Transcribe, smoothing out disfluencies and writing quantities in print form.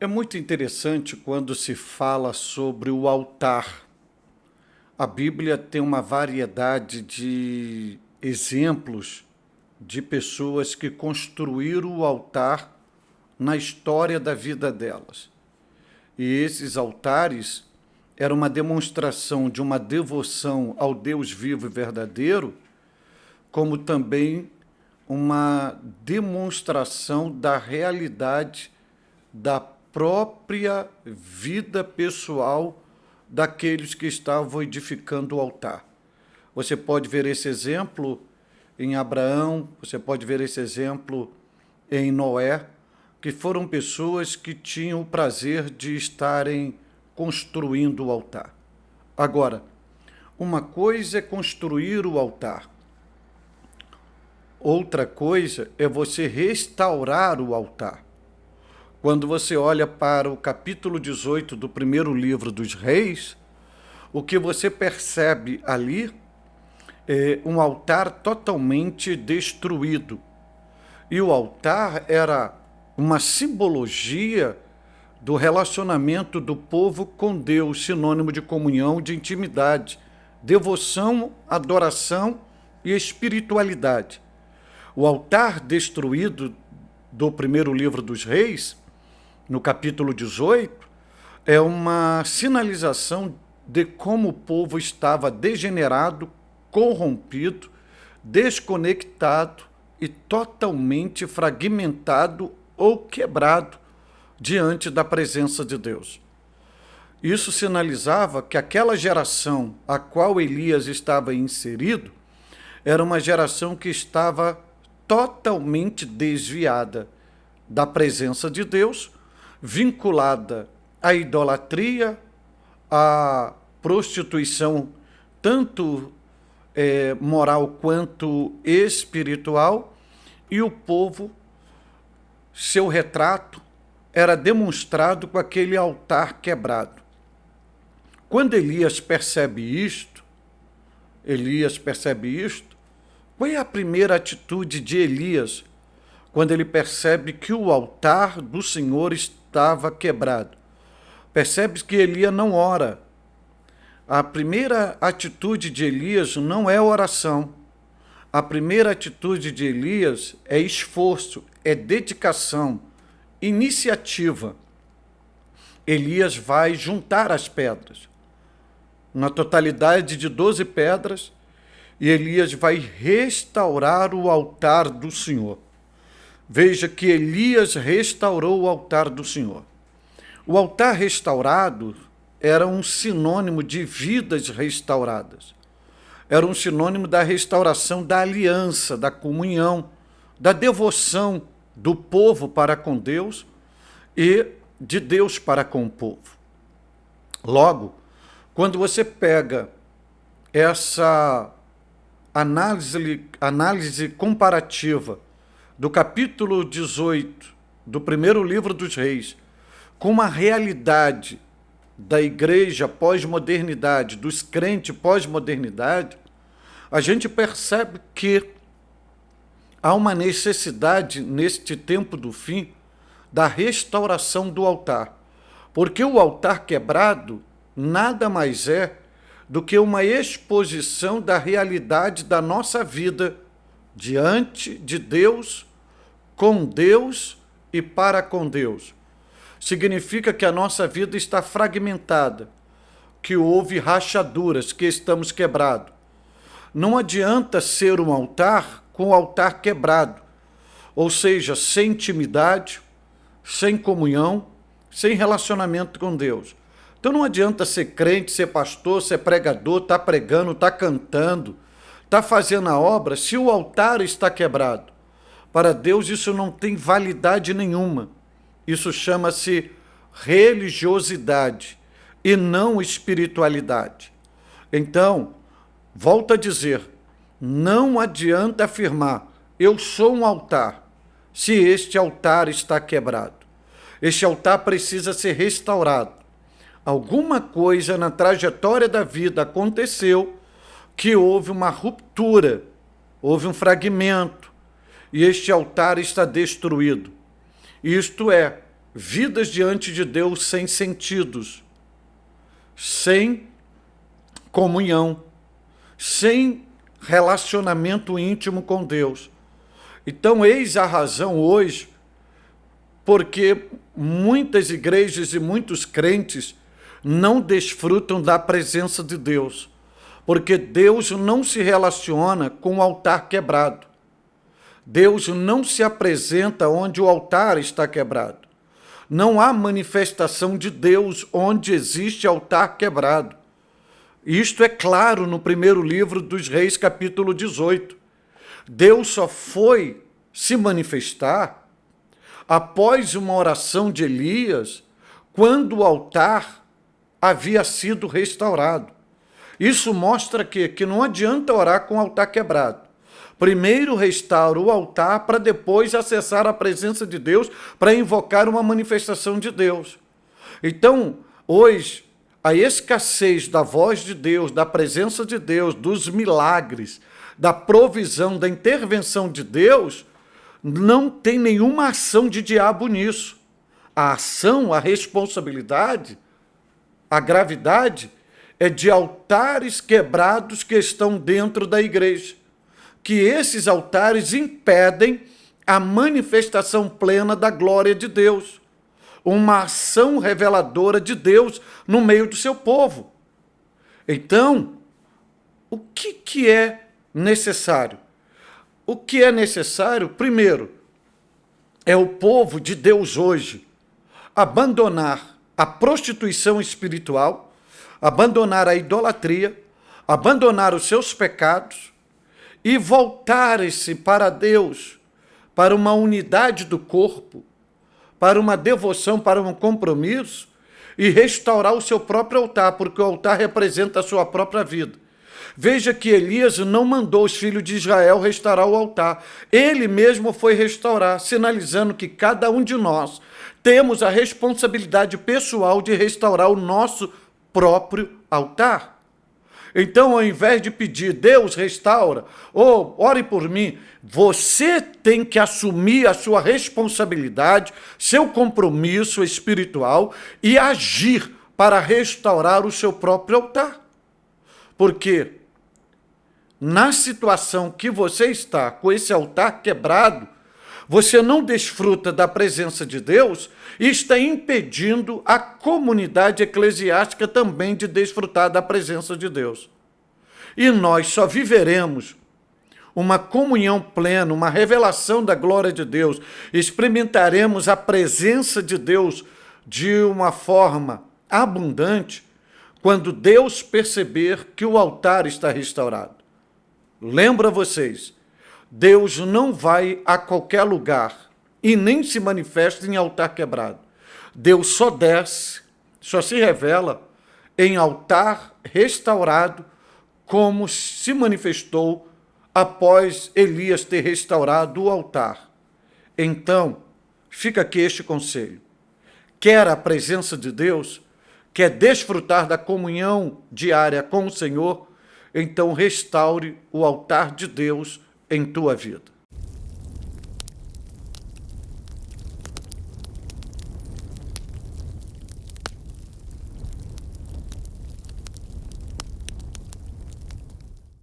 É muito interessante quando se fala sobre o altar. A Bíblia tem uma variedade de exemplos de pessoas que construíram o altar na história da vida delas. E esses altares eram uma demonstração de uma devoção ao Deus vivo e verdadeiro, como também uma demonstração da realidade da própria vida pessoal daqueles que estavam edificando o altar. Você pode ver esse exemplo em Abraão, você pode ver esse exemplo em Noé, que foram pessoas que tinham o prazer de estarem construindo o altar. Agora, uma coisa é construir o altar, outra coisa é você restaurar o altar. Quando você olha para o capítulo 18 do primeiro livro dos Reis, o que você percebe ali é um altar totalmente destruído. E o altar era uma simbologia do relacionamento do povo com Deus, sinônimo de comunhão, de intimidade, devoção, adoração e espiritualidade. O altar destruído do primeiro livro dos Reis, no capítulo 18, é uma sinalização de como o povo estava degenerado, corrompido, desconectado e totalmente fragmentado ou quebrado diante da presença de Deus. Isso sinalizava que aquela geração a qual Elias estava inserido era uma geração que estava totalmente desviada da presença de Deus, vinculada à idolatria, à prostituição, tanto moral quanto espiritual, e o povo, seu retrato, era demonstrado com aquele altar quebrado. Quando Elias percebe isto, qual é a primeira atitude de Elias quando ele percebe que o altar do Senhor estava quebrado? Percebe que Elias não ora. A primeira atitude de Elias não é oração. A primeira atitude de Elias é esforço, é dedicação, iniciativa. Elias vai juntar as pedras, na totalidade de 12 pedras, e Elias vai restaurar o altar do Senhor. Veja que Elias restaurou o altar do Senhor. O altar restaurado era um sinônimo de vidas restauradas. Era um sinônimo da restauração da aliança, da comunhão, da devoção do povo para com Deus e de Deus para com o povo. Logo, quando você pega essa análise comparativa do capítulo 18 do primeiro livro dos Reis com uma realidade da igreja pós-modernidade, dos crentes pós-modernidade, a gente percebe que há uma necessidade, neste tempo do fim, da restauração do altar. Porque o altar quebrado nada mais é do que uma exposição da realidade da nossa vida diante de Deus, com Deus e para com Deus. Significa que a nossa vida está fragmentada, que houve rachaduras, que estamos quebrados. Não adianta ser um altar com o altar quebrado, ou seja, sem intimidade, sem comunhão, sem relacionamento com Deus. Então não adianta ser crente, ser pastor, ser pregador, estar pregando, estar cantando, estar fazendo a obra, se o altar está quebrado. Para Deus isso não tem validade nenhuma. Isso chama-se religiosidade e não espiritualidade. Então, volto a dizer, não adianta afirmar, eu sou um altar, se este altar está quebrado. Este altar precisa ser restaurado. Alguma coisa na trajetória da vida aconteceu que houve uma ruptura, houve um fragmento, e este altar está destruído. Isto é, vidas diante de Deus sem sentidos, sem comunhão, sem relacionamento íntimo com Deus. Então, eis a razão hoje porque muitas igrejas e muitos crentes não desfrutam da presença de Deus, porque Deus não se relaciona com o altar quebrado. Deus não se apresenta onde o altar está quebrado. Não há manifestação de Deus onde existe altar quebrado. Isto é claro no primeiro livro dos Reis, capítulo 18. Deus só foi se manifestar após uma oração de Elias, quando o altar havia sido restaurado. Isso mostra que não adianta orar com o altar quebrado. Primeiro restaura o altar para depois acessar a presença de Deus, para invocar uma manifestação de Deus. Então, hoje, a escassez da voz de Deus, da presença de Deus, dos milagres, da provisão, da intervenção de Deus, não tem nenhuma ação de diabo nisso. A ação, a responsabilidade, a gravidade é de altares quebrados que estão dentro da igreja, que esses altares impedem a manifestação plena da glória de Deus, uma ação reveladora de Deus no meio do seu povo. Então, o que é necessário? O que é necessário, primeiro, é o povo de Deus hoje abandonar a prostituição espiritual, abandonar a idolatria, abandonar os seus pecados e voltar-se para Deus, para uma unidade do corpo, para uma devoção, para um compromisso e restaurar o seu próprio altar, porque o altar representa a sua própria vida. Veja que Elias não mandou os filhos de Israel restaurar o altar. Ele mesmo foi restaurar, sinalizando que cada um de nós temos a responsabilidade pessoal de restaurar o nosso próprio altar. Então, ao invés de pedir, Deus restaura, ou ore por mim, você tem que assumir a sua responsabilidade, seu compromisso espiritual e agir para restaurar o seu próprio altar. Porque na situação que você está, com esse altar quebrado, você não desfruta da presença de Deus e está impedindo a comunidade eclesiástica também de desfrutar da presença de Deus. E nós só viveremos uma comunhão plena, uma revelação da glória de Deus, experimentaremos a presença de Deus de uma forma abundante quando Deus perceber que o altar está restaurado. Lembra vocês, Deus não vai a qualquer lugar e nem se manifesta em altar quebrado. Deus só desce, só se revela em altar restaurado, como se manifestou após Elias ter restaurado o altar. Então, fica aqui este conselho. Quer a presença de Deus? Quer desfrutar da comunhão diária com o Senhor? Então restaure o altar de Deus em tua vida.